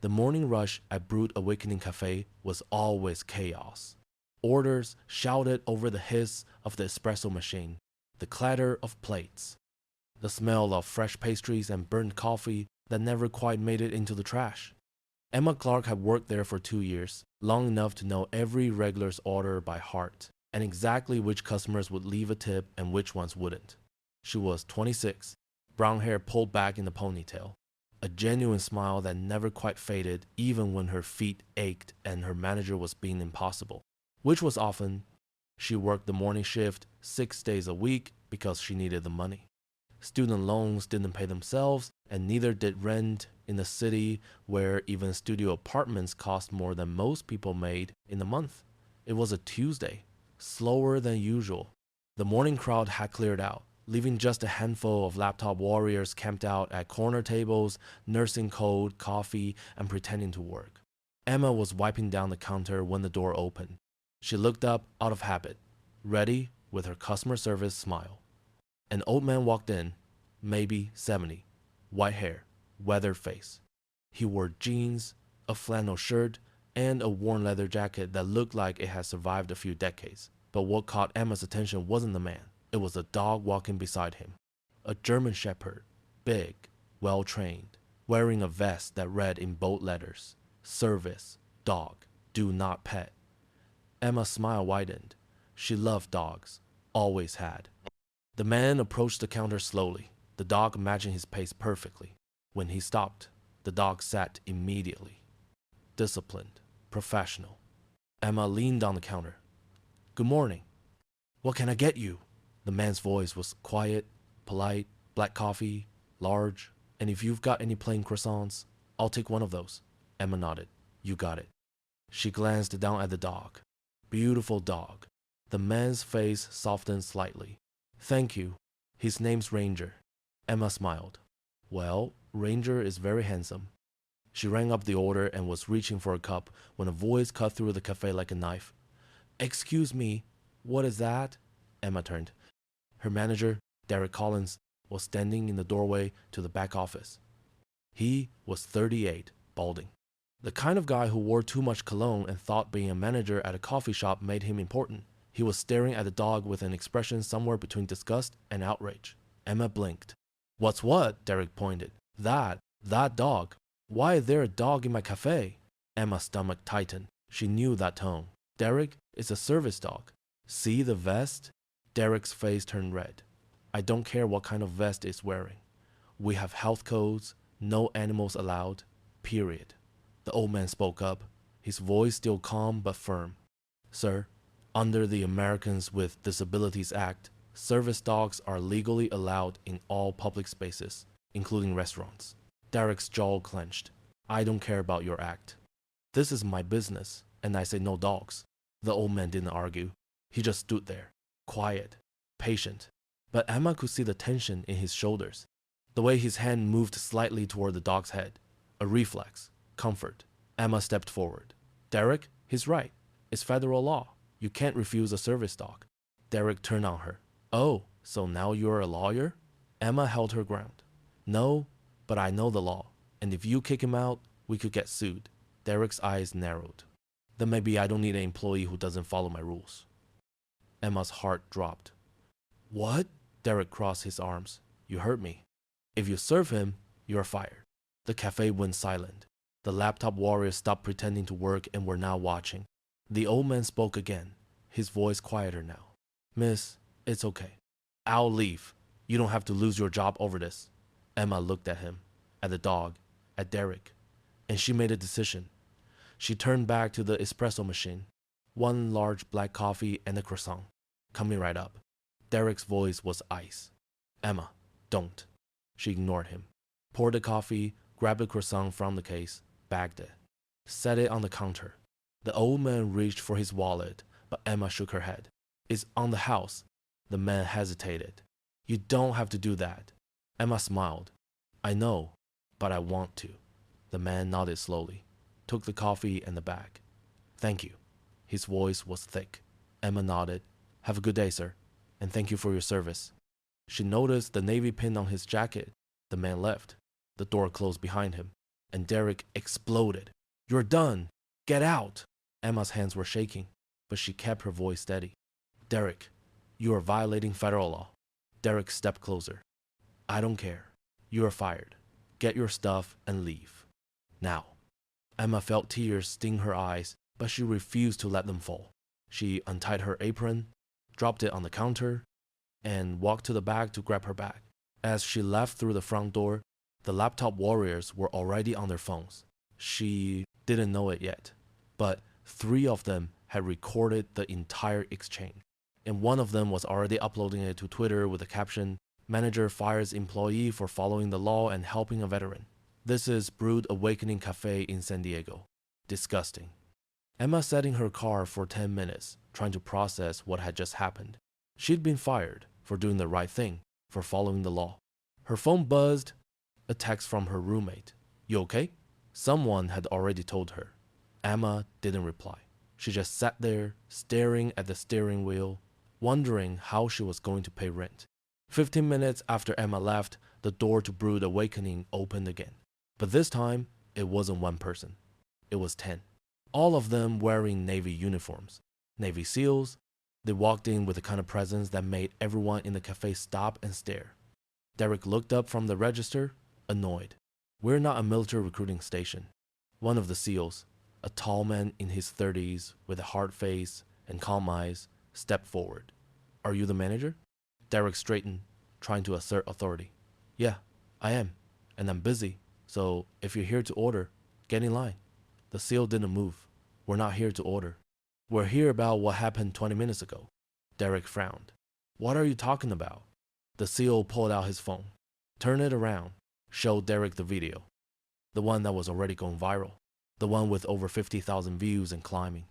The morning rush at Brewed Awakening Café was always chaos. Orders shouted over the hiss of the espresso machine, the clatter of plates, the smell of fresh pastries and burnt coffee that never quite made it into the trash. Emma Clarke had worked there for 2 years, long enough to know every regular's order by heart, and exactly which customers would leave a tip and which ones wouldn't. She was 26, brown hair pulled back in a ponytail, a genuine smile that never quite faded even when her feet ached and her manager was being impossible, which was often. She worked the morning shift 6 days a week because she needed the money. Student loans didn't pay themselves, and neither did rent in a city where even studio apartments cost more than most people made in a month. It was a Tuesday, slower than usual. The morning crowd had cleared out, leaving just a handful of laptop warriors camped out at corner tables, nursing cold coffee and pretending to work. Emma was wiping down the counter when the door opened. She looked up out of habit, ready with her customer service smile. An old man walked in, maybe 70, white hair, weathered face. He wore jeans, a flannel shirt, and a worn leather jacket that looked like it had survived a few decades. But what caught Emma's attention wasn't the man. It was a dog walking beside him. A German shepherd, big, well-trained, wearing a vest that read in bold letters, "Service, dog, do not pet." Emma's smile widened. She loved dogs, always had. The man approached the counter slowly, the dog matching his pace perfectly. When he stopped, the dog sat immediately. Disciplined, professional. Emma leaned on the counter. "Good morning. What can I get you?" The man's voice was quiet, polite, black coffee, large, and if you've got any plain croissants, I'll take one of those. Emma nodded. "You got it." She glanced down at the dog. Beautiful dog. The man's face softened slightly. "Thank you. His name's Ranger." Emma smiled. "Well, Ranger is very handsome." She rang up the order and was reaching for a cup when a voice cut through the cafe like a knife. "Excuse me, what is that?" Emma turned. Her manager, Derek Collins, was standing in the doorway to the back office. He was 38, balding. The kind of guy who wore too much cologne and thought being a manager at a coffee shop made him important. He was staring at the dog with an expression somewhere between disgust and outrage. Emma blinked. "What's what?" Derek pointed. That dog. Why is there a dog in my cafe?" Emma's stomach tightened. She knew that tone. "Derek is a service dog. See the vest?" Derek's face turned red. "I don't care what kind of vest it's wearing. We have health codes, no animals allowed, period." The old man spoke up, his voice still calm but firm. "Sir, under the Americans with Disabilities Act, service dogs are legally allowed in all public spaces, including restaurants." Derek's jaw clenched. "I don't care about your act. This is my business, and I say no dogs." The old man didn't argue. He just stood there, quiet, patient. But Emma could see the tension in his shoulders, the way his hand moved slightly toward the dog's head. A reflex, comfort. Emma stepped forward. "Derek, he's right. It's federal law. You can't refuse a service dog." Derek turned on her. "Oh, so now you're a lawyer?" Emma held her ground. "No, but I know the law, and if you kick him out, we could get sued." Derek's eyes narrowed. "Then maybe I don't need an employee who doesn't follow my rules." Emma's heart dropped. "What?" Derek crossed his arms. "You heard me. If you serve him, you're fired." The cafe went silent. The laptop warriors stopped pretending to work and were now watching. The old man spoke again, his voice quieter now. "Miss, it's okay. I'll leave. You don't have to lose your job over this." Emma looked at him, at the dog, at Derek, and she made a decision. She turned back to the espresso machine. One large black coffee and a croissant. "Coming right up." Derek's voice was ice. "Emma, don't." She ignored him. Poured the coffee, grabbed the croissant from the case, bagged it, set it on the counter. The old man reached for his wallet, but Emma shook her head. "It's on the house." The man hesitated. "You don't have to do that." Emma smiled. "I know, but I want to." The man nodded slowly, took the coffee and the bag. "Thank you." His voice was thick. Emma nodded. "Have a good day, sir, and thank you for your service." She noticed the navy pin on his jacket. The man left. The door closed behind him. and Derek exploded. "You're done! Get out!" Emma's hands were shaking, but she kept her voice steady. "Derek, you are violating federal law." Derek stepped closer. "I don't care. You are fired. Get your stuff and leave. Now." Emma felt tears sting her eyes, but she refused to let them fall. She untied her apron, dropped it on the counter, and walked to the back to grab her bag. As she left through the front door, the laptop warriors were already on their phones. She didn't know it yet, but 3 of them had recorded the entire exchange, and one of them was already uploading it to Twitter with the caption, "Manager fires employee for following the law and helping a veteran. This is Brewed Awakening Café in San Diego. Disgusting." Emma sat in her car for 10 minutes, trying to process what had just happened. She'd been fired for doing the right thing, for following the law. Her phone buzzed, a text from her roommate. "You okay?" Someone had already told her. Emma didn't reply. She just sat there, staring at the steering wheel, wondering how she was going to pay rent. 15 minutes after Emma left, the door to Brewed Awakening opened again. But this time, it wasn't one person. It was 10. All of them wearing Navy uniforms. Navy SEALs. They walked in with the kind of presence that made everyone in the cafe stop and stare. Derek looked up from the register, annoyed. "We're not a military recruiting station." One of the SEALs, a tall man in his 30s with a hard face and calm eyes, stepped forward. "Are you the manager?" Derek straightened, trying to assert authority. "Yeah, I am, and I'm busy, so if you're here to order, get in line." The SEAL didn't move. "We're not here to order. We're here about what happened 20 minutes ago." Derek frowned. "What are you talking about?" The SEAL pulled out his phone, turned it around, showed Derek the video. The one that was already going viral. The one with over 50,000 views and climbing.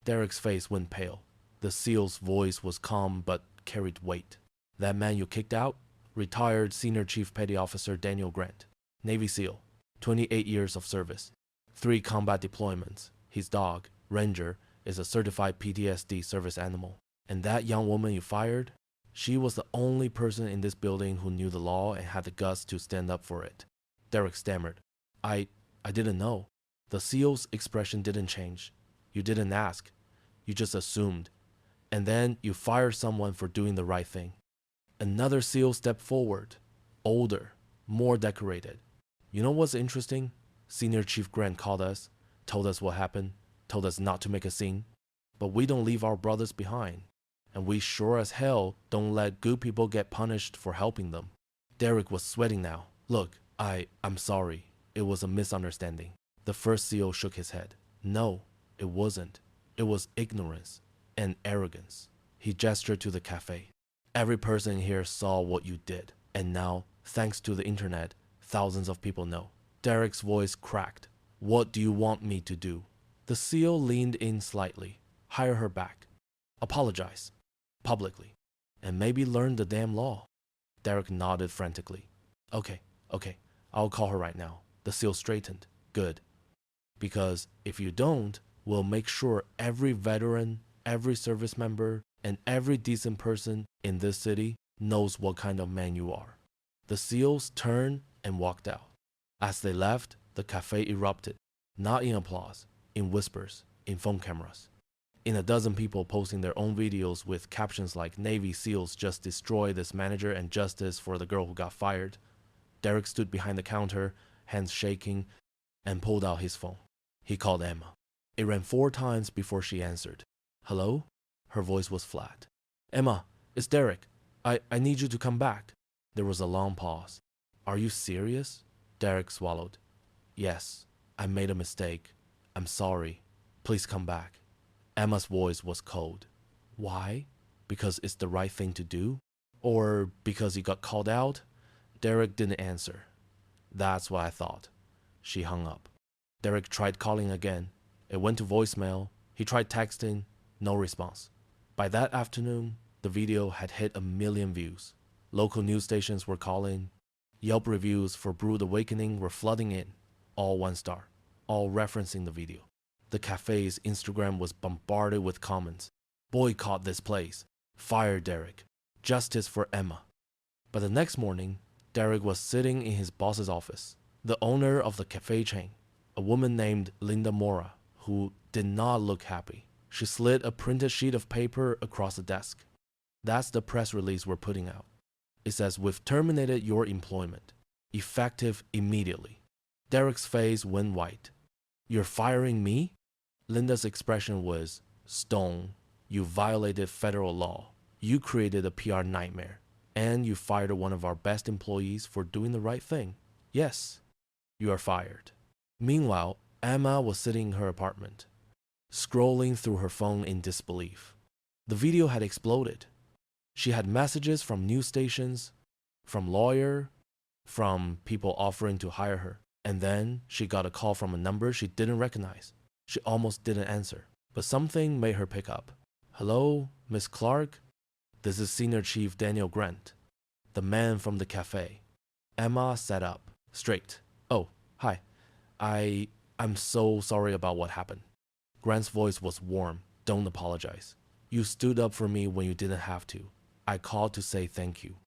Derek's face went pale. The SEAL's voice was calm but carried weight. "That man you kicked out? Retired Senior Chief Petty Officer Daniel Grant. Navy SEAL. 28 years of service. 3 combat deployments. His dog, Ranger, is a certified PTSD service animal. And that young woman you fired? She was the only person in this building who knew the law and had the guts to stand up for it." Derek stammered. I didn't know." The SEAL's expression didn't change. "You didn't ask. You just assumed. And then you fired someone for doing the right thing." Another SEAL stepped forward, older, more decorated. "You know what's interesting? Senior Chief Grant called us, told us what happened, told us not to make a scene. But we don't leave our brothers behind. And we sure as hell don't let good people get punished for helping them." Derek was sweating now. "Look, I'm sorry. It was a misunderstanding." The first SEAL shook his head. "No, it wasn't. It was ignorance and arrogance." He gestured to the cafe. "Every person here saw what you did. And now, thanks to the internet, thousands of people know." Derek's voice cracked. "What do you want me to do?" The SEAL leaned in slightly. "Hire her back. Apologize. Publicly. And maybe learn the damn law." Derek nodded frantically. Okay, I'll call her right now." The SEAL straightened. "Good. Because if you don't, we'll make sure every veteran, every service member, and every decent person in this city knows what kind of man you are." The SEALs turned and walked out. As they left, the cafe erupted, not in applause, in whispers, in phone cameras. In a dozen people posting their own videos with captions like "Navy SEALs just destroyed this manager and justice for the girl who got fired." Derek stood behind the counter, hands shaking, and pulled out his phone. He called Emma. It rang 4 times before she answered. "Hello?" Her voice was flat. "Emma, it's Derek. I need you to come back." There was a long pause. "Are you serious?" Derek swallowed. "Yes, I made a mistake. I'm sorry. Please come back." Emma's voice was cold. "Why? Because it's the right thing to do? Or because you got called out?" Derek didn't answer. "That's what I thought." She hung up. Derek tried calling again. It went to voicemail. He tried texting. No response. By that afternoon, the video had hit 1 million views. Local news stations were calling. Yelp reviews for Brewed Awakening were flooding in. All 1 star. All referencing the video. The cafe's Instagram was bombarded with comments. "Boycott this place. Fire Derek. Justice for Emma." But the next morning, Derek was sitting in his boss's office. The owner of the cafe chain, a woman named Linda Mora, who did not look happy. She slid a printed sheet of paper across the desk. That's the press release we're putting out. It says, "We've terminated your employment, effective immediately." Derek's face went white. "You're firing me?" Linda's expression was stone. "You violated federal law. You created a PR nightmare. And you fired one of our best employees for doing the right thing. Yes, you are fired." Meanwhile, Emma was sitting in her apartment, scrolling through her phone in disbelief. The video had exploded. She had messages from news stations, from lawyers, from people offering to hire her. And then she got a call from a number she didn't recognize. She almost didn't answer, but something made her pick up. "Hello, Miss Clarke? This is Senior Chief Daniel Grant, the man from the cafe." Emma sat up, straight. "Oh, hi. I'm so sorry about what happened." Grant's voice was warm. "Don't apologize. You stood up for me when you didn't have to. I called to say thank you.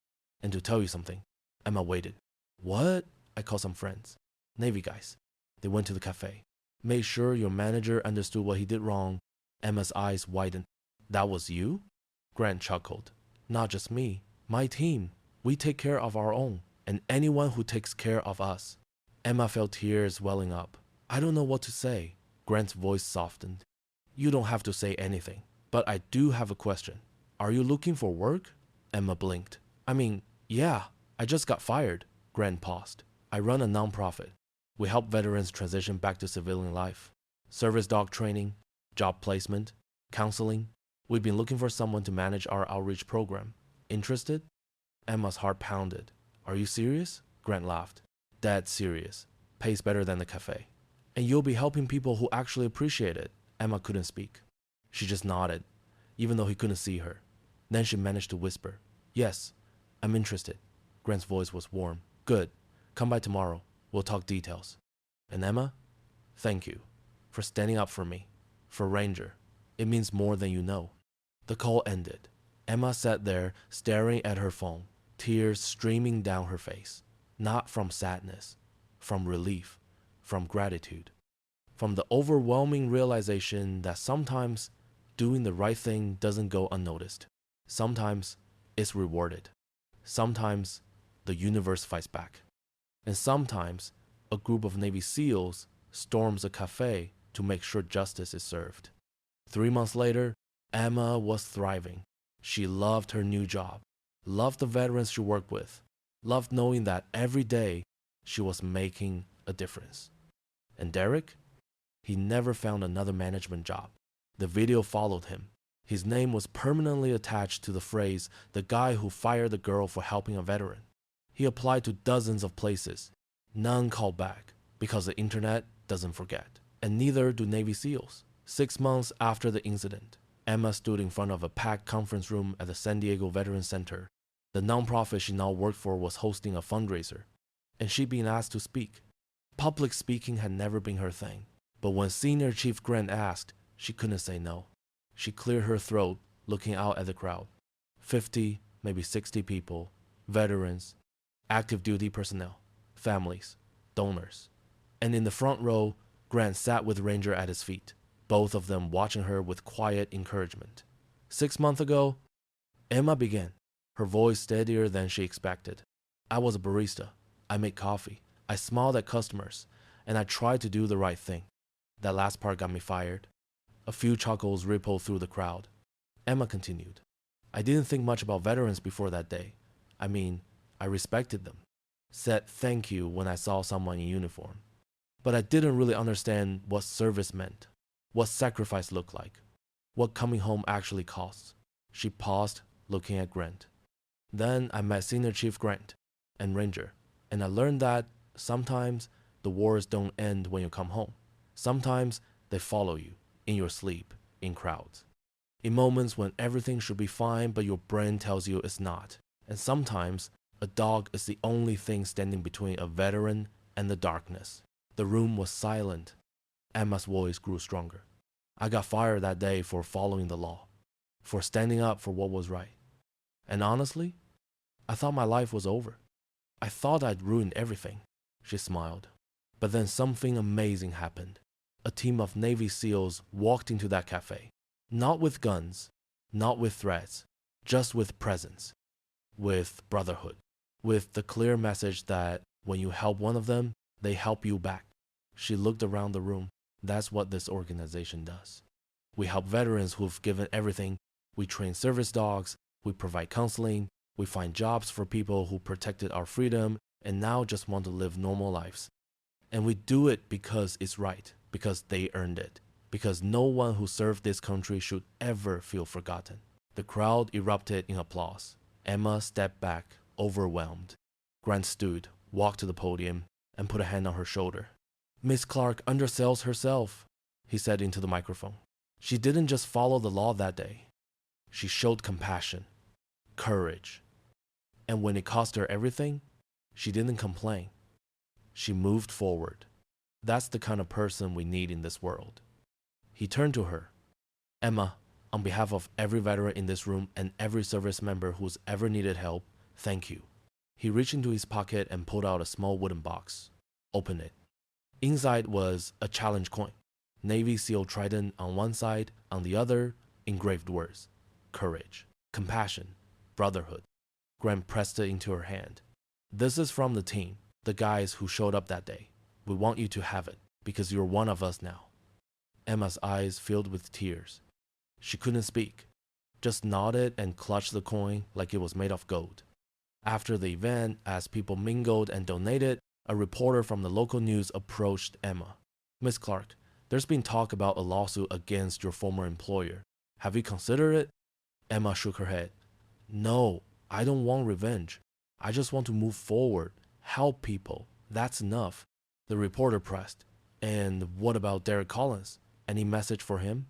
And to tell you something." Emma waited. "What?" "I called some friends. Navy guys. They went to the cafe. Made sure your manager understood what he did wrong." Emma's eyes widened. "That was you?" Grant chuckled. "Not just me. My team. We take care of our own, and anyone who takes care of us." Emma felt tears welling up. "I don't know what to say." Grant's voice softened. "You don't have to say anything, but I do have a question. Are you looking for work?" Emma blinked. Yeah, I just got fired." Grant paused. "I run a nonprofit. We help veterans transition back to civilian life. Service dog training, job placement, counseling. We've been looking for someone to manage our outreach program. Interested?" Emma's heart pounded. "Are you serious?" Grant laughed. "Dead serious. Pays better than the cafe. And you'll be helping people who actually appreciate it." Emma couldn't speak. She just nodded, even though he couldn't see her. Then she managed to whisper, "Yes, I'm interested." Grant's voice was warm. "Good. Come by tomorrow. We'll talk details." "And Emma, thank you for standing up for me, for Ranger. It means more than you know." The call ended. Emma sat there staring at her phone, tears streaming down her face. Not from sadness, from relief, from gratitude, from the overwhelming realization that sometimes doing the right thing doesn't go unnoticed. Sometimes it's rewarded. Sometimes the universe fights back. And sometimes a group of Navy SEALs storms a cafe to make sure justice is served. 3 months later, Emma was thriving. She loved her new job, loved the veterans she worked with, loved knowing that every day she was making a difference. And Derek? He never found another management job. The video followed him. His name was permanently attached to the phrase, "the guy who fired the girl for helping a veteran." He applied to dozens of places. None called back, because the internet doesn't forget. And neither do Navy SEALs. 6 months after the incident, Emma stood in front of a packed conference room at the San Diego Veterans Center. The nonprofit she now worked for was hosting a fundraiser, and she'd been asked to speak. Public speaking had never been her thing, but when Senior Chief Grant asked, she couldn't say no. She cleared her throat, looking out at the crowd. 50, maybe 60 people, veterans, active duty personnel, families, donors. And in the front row, Grant sat with Ranger at his feet, both of them watching her with quiet encouragement. 6 months ago, Emma began, her voice steadier than she expected. "I was a barista. I made coffee. I smiled at customers, and I tried to do the right thing. That last part got me fired." A few chuckles rippled through the crowd. Emma continued, "I didn't think much about veterans before that day. I respected them. Said thank you when I saw someone in uniform. But I didn't really understand what service meant, what sacrifice looked like, what coming home actually costs." She paused, looking at Grant. "Then I met Senior Chief Grant and Ranger, and I learned that sometimes the wars don't end when you come home. Sometimes they follow you, in your sleep, in crowds. In moments when everything should be fine but your brain tells you it's not. And sometimes a dog is the only thing standing between a veteran and the darkness." The room was silent. Emma's voice grew stronger. "I got fired that day for following the law, for standing up for what was right. And honestly, I thought my life was over. I thought I'd ruined everything." she smiled. But then something amazing happened. A team of Navy SEALs walked into that cafe. Not with guns, not with threats, just with presence, with brotherhood, with the clear message that when you help one of them, they help you back. She looked around the room. That's what this organization does. We help veterans who've given everything. We train service dogs. We provide counseling. We find jobs for people who protected our freedom and now just want to live normal lives. And we do it because it's right, because they earned it, because no one who served this country should ever feel forgotten. The crowd erupted in applause. Emma stepped back, overwhelmed. Grant stood, walked to the podium, and put a hand on her shoulder. Miss Clarke undersells herself, he said into the microphone. She didn't just follow the law that day. She showed compassion, courage. And when it cost her everything, she didn't complain. She moved forward. That's the kind of person we need in this world. He turned to her. Emma, on behalf of every veteran in this room and every service member who's ever needed help, thank you. He reached into his pocket and pulled out a small wooden box. Opened it. Inside was a challenge coin. Navy SEAL trident on one side, on the other, engraved words. Courage, compassion, brotherhood. Grant pressed it into her hand. This is from the team, the guys who showed up that day. We want you to have it, because you're one of us now. Emma's eyes filled with tears. She couldn't speak, just nodded and clutched the coin like it was made of gold. After the event, as people mingled and donated, a reporter from the local news approached Emma. Miss Clarke, there's been talk about a lawsuit against your former employer. Have you considered it? Emma shook her head. No, I don't want revenge. I just want to move forward, help people. That's enough. The reporter pressed. And what about Derek Collins? Any message for him?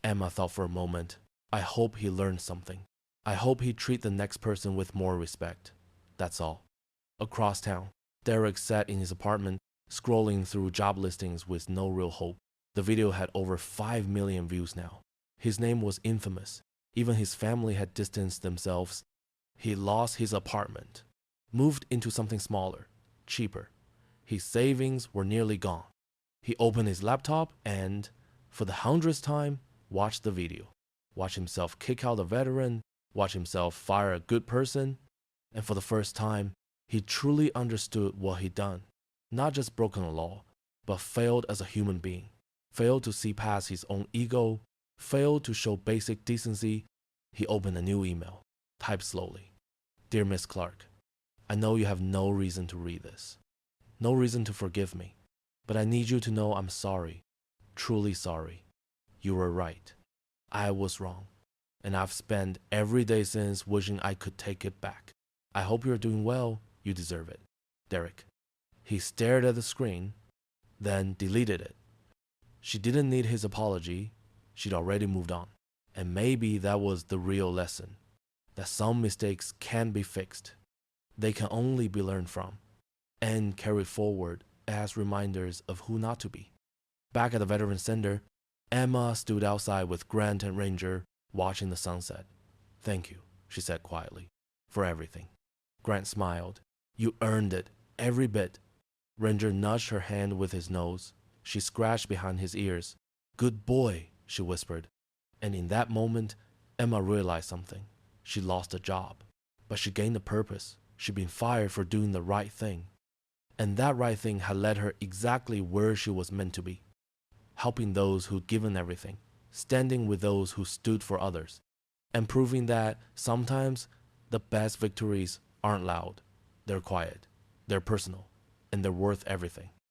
Emma thought for a moment. I hope he learned something. I hope he treats the next person with more respect. That's all. Across town, Derek sat in his apartment, scrolling through job listings with no real hope. The video had over 5 million views now. His name was infamous. Even his family had distanced themselves. He lost his apartment, moved into something smaller, cheaper. His savings were nearly gone. He opened his laptop and, for the 100th time, watched the video. Watched himself kick out a veteran, watched himself fire a good person, and for the first time, he truly understood what he'd done. Not just broken a law, but failed as a human being. Failed to see past his own ego, failed to show basic decency. He opened a new email, typed slowly. Dear Miss Clarke, I know you have no reason to read this. No reason to forgive me. But I need you to know I'm sorry. Truly sorry. You were right. I was wrong. And I've spent every day since wishing I could take it back. I hope you're doing well. You deserve it. Derek. He stared at the screen, then deleted it. She didn't need his apology. She'd already moved on. And maybe that was the real lesson. That some mistakes can be fixed. They can only be learned from and carried forward as reminders of who not to be. Back at the Veterans Center, Emma stood outside with Grant and Ranger watching the sunset. Thank you, she said quietly, for everything. Grant smiled. You earned it, every bit. Ranger nudged her hand with his nose. She scratched behind his ears. Good boy, she whispered. And in that moment, Emma realized something. She lost a job, but she gained a purpose. She'd been fired for doing the right thing. And that right thing had led her exactly where she was meant to be. Helping those who'd given everything, standing with those who stood for others, and proving that sometimes the best victories aren't loud. They're quiet, they're personal, and they're worth everything.